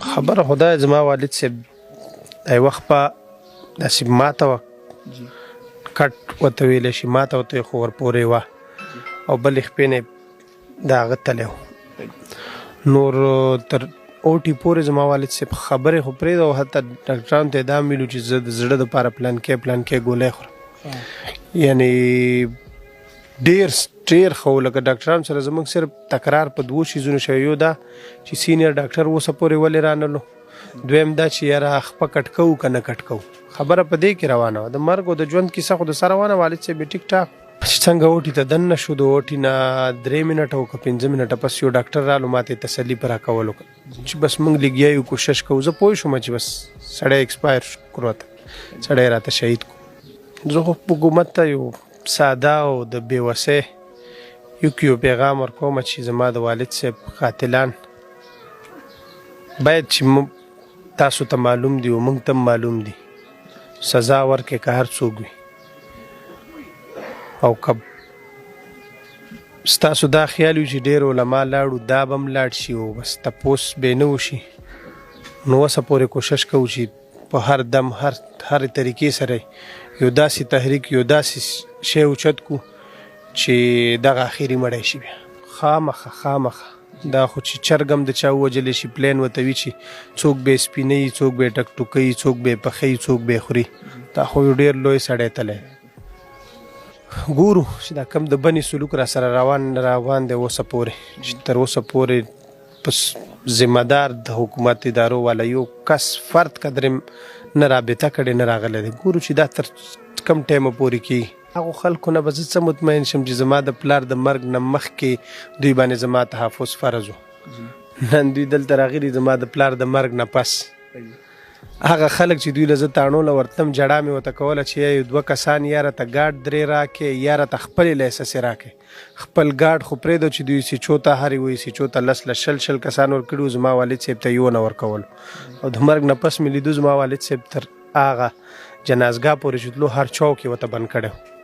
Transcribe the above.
خبره خدای زما والد صاحب د وخت په داسې ماته وه کټ ورته ویلی شي ماته ورته خو ورپورې وه او بلې خپې نه د هغه تلی و نور تر اوټي پورې زما والد صاحب خبرې خو پرېږده او حتی ډاکټرانو ته یې دا هم ویلو چې زه د زړه دپاره پلانکې ګولۍ خورم یعنې ډېر ښه و لکه ډاکټرانو سره زموږ صرف تکرار په دوو شیزونو شوی یو دا چې سینیر ډاکټر اوسه پورې ولې رانلو دویم دا چې یاره خپه کټ کوو که نه کټ کوو خبره په دې کې روانه وه د مرګ او د ژوند کیسه خو د سره روانه والد صاحب یې ټیک ټاک چې څنګه اوټي ته دننه شو د اوټي نه 3 منټه او که 5 منټه پس یو ډاکټر رالو ما ته تسلي په راکولو چې بس موږ لګیا یو کوشش کوو زه پوه شوم چې بس سړی ایکسپایر کړو ته سړی راته شهید کړو زه خو حکومت ته یو ساده او د بېوسۍ یو پیغام ورکوم چې زما د والد صاحب قاتلان باید چې تاسو ته معلوم دي او موږ ته معلوم دي سزا ورکړې که هر څوک وي او که ستاسو دا خیال وي چې ډېر علما لاړو دا به هم لاړ شي او بس تپوس به نه وشي نو اوسه پورې کوشش کوو چې په هر دم هر طریقې سره یو داسې تحریک یو داسې شی اوچت کړو چې دغه اخري مړی شي بیا خامخه دا خو چې چرګ هم د چا ووجلی شي پلین ورته وي چې څوک به یې سپینوي څوک به یې ټکټوکوي څوک به یې پخوي څوک به یې خوري دا خو یو ډېر لوی سړی تلی ګورو چې دا کم د بنې سلوک را سره روان دی اوسه پورې چې تر اوسه پورې په ذمه دار د حکومت ادارو والا یو کس فرد قدرې نه رابطه کړې نه راغلی دی ګورو چې دا تر کم ټایمه پورې کېږي هغو خلکو نه به زه څه مطمئن شم چې زما د پلار د مرګ نه مخکې دوی باندې زما تحفظ فرض و نن دوی دلته راغلي زما د پلار د مرګ نه پس هغه خلک چې دوی له زه تاڼونه ورتلم جړا مې ورته کوله چې یو 2 کسان یا راته ګاډ 3 راکړې یا راته خپلې لایسنسې راکړې خپل ګاډ خو پرېږده چې دوی سیچو ته هرې وایي سیچو ته 10 له 20 کسان ورکړي زما والد صاحب ته یو نه ورکولو او د مرګ نه پس مې لیدو زما والد صاحب تر هغه جنازګاه پورې چې تلو هر چوک یې ورته بند کړی